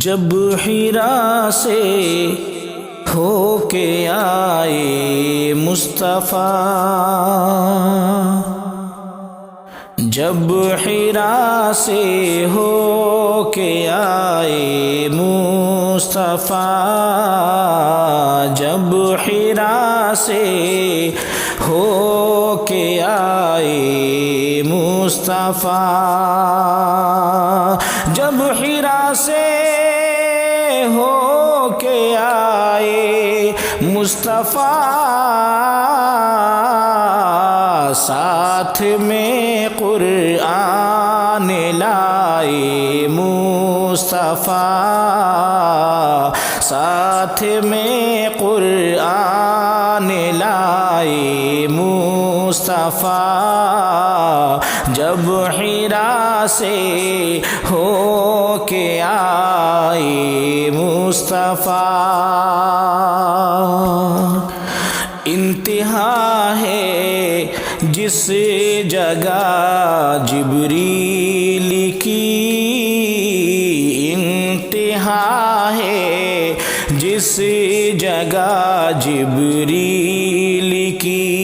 جب حرا سے ہو کے آئے مصطفیٰ، جب حرا سے ہو کے آئے مصطفیٰ، جب حرا سے ہو کے آئے مصطفیٰ، جب حرا سے ہو کے آئے مصطفیٰ، ساتھ میں قرآن لائے مصطفیٰ، ساتھ میں قرآن لائے مصطفیٰ، جب حرا سے ہو کے آئے مصطفیٰ۔ انتہا ہے جس جگہ جبریل کی، انتہا ہے جس جگہ جبریل کی،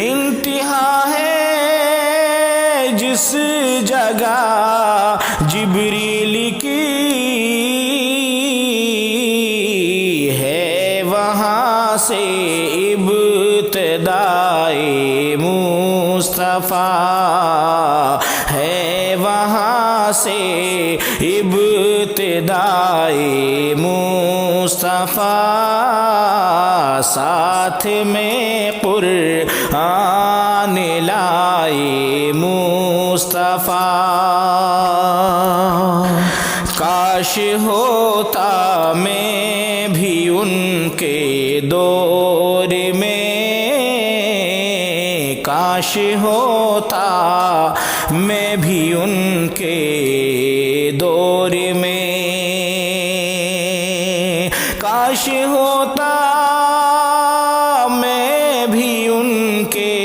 انتہا ہے جس جگہ جبریل کی، ہے وہاں سے ابتدائے مصطفیٰ، ہے وہاں سے ابتدائے مصطفیٰ، ساتھ میں قرآن لائے مصطفیٰ۔ کاش ہوتا میں بھی ان کے دور میں، کاش ہوتا میں بھی ان کے دور میں، کاش ہوتا میں بھی ان کے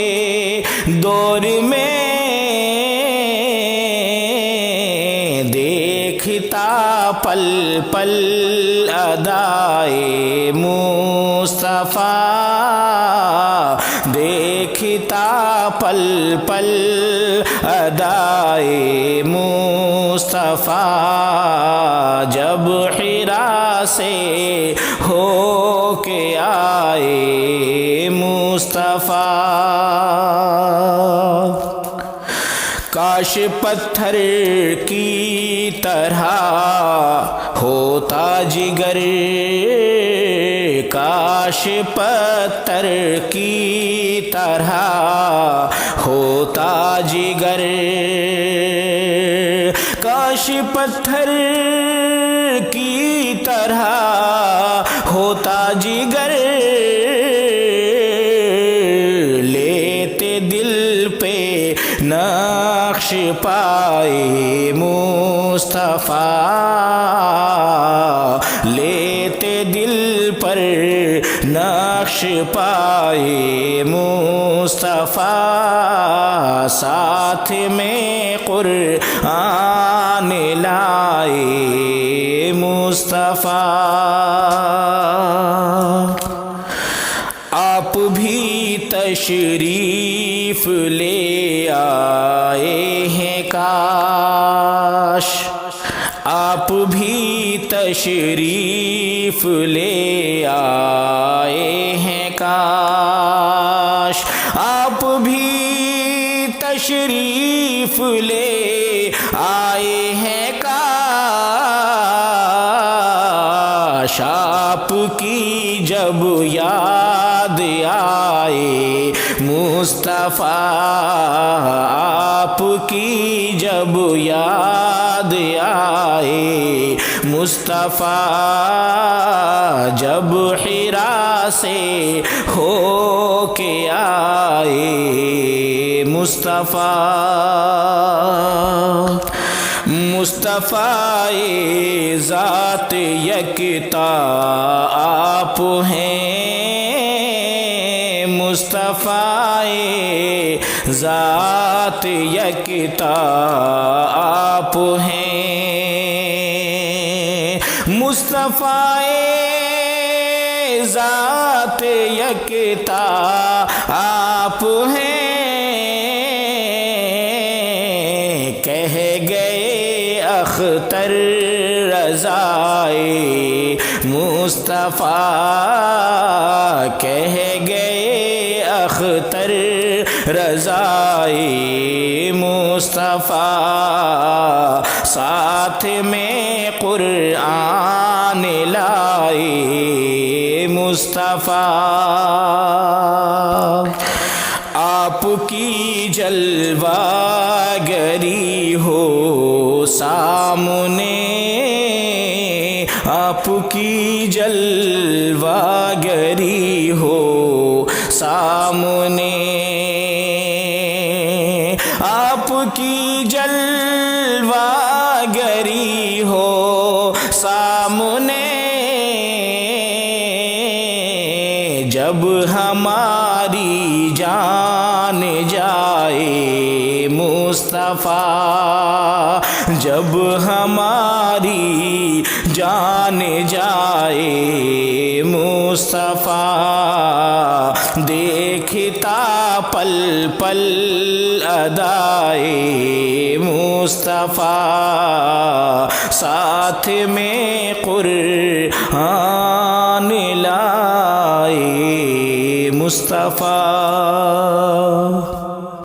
دور میں، دیکھتا پل پل ادائے مصطفیٰ، دیکھتا پل پل ادائے مصطفیٰ، جب حرا سے ہو کے آئے مصطفیٰ۔ کاش پتھر کی طرح ہوتا جگر، کاش پتھر کی طرح ہوتا جگر، کاش پتھر کی طرح ہوتا جگر، لیتے دل پہ نقش پائے مصطفیٰ، لیتے دل پر نقش پائے مصطفیٰ، ساتھ میں قرآن لائے مصطفیٰ۔ آپ بھی تشریف لے آئے ہیں کاش، آپ بھی تشریف لے آئے ہیں کاش، آپ بھی تشریف لے آئے ہیں کاش، آپ کی جب یاد آئے مصطفیٰ، آپ کی جب یاد آئے مصطفیٰ، جب حرا سے ہو کے آئے مصطفیٰ، مصطفیٰ ذات یکتا آپ ہیں، مصطفیٰ ذات یکتا آپ ہیں، مصطفیٰ ذات یکتا آپ ہیں، کہہ گئے اختر رضائے مصطفیٰ، کہہ گئے اختر رضائے مصطفیٰ، ساتھ میں قرآن لائے مصطفیٰ، آپ کی جلوہ گری ہو سامنے، آپ کی جلوہ گری ہو سامنے، آپ کی جلوہ گری ہو سامنے، جب ہماری جان جائے مصطفیٰ، جب ہماری جان جائے مصطفیٰ، دیکھتا پل پل ادائے مصطفیٰ، ساتھ میں قرآن لائے مصطفیٰ۔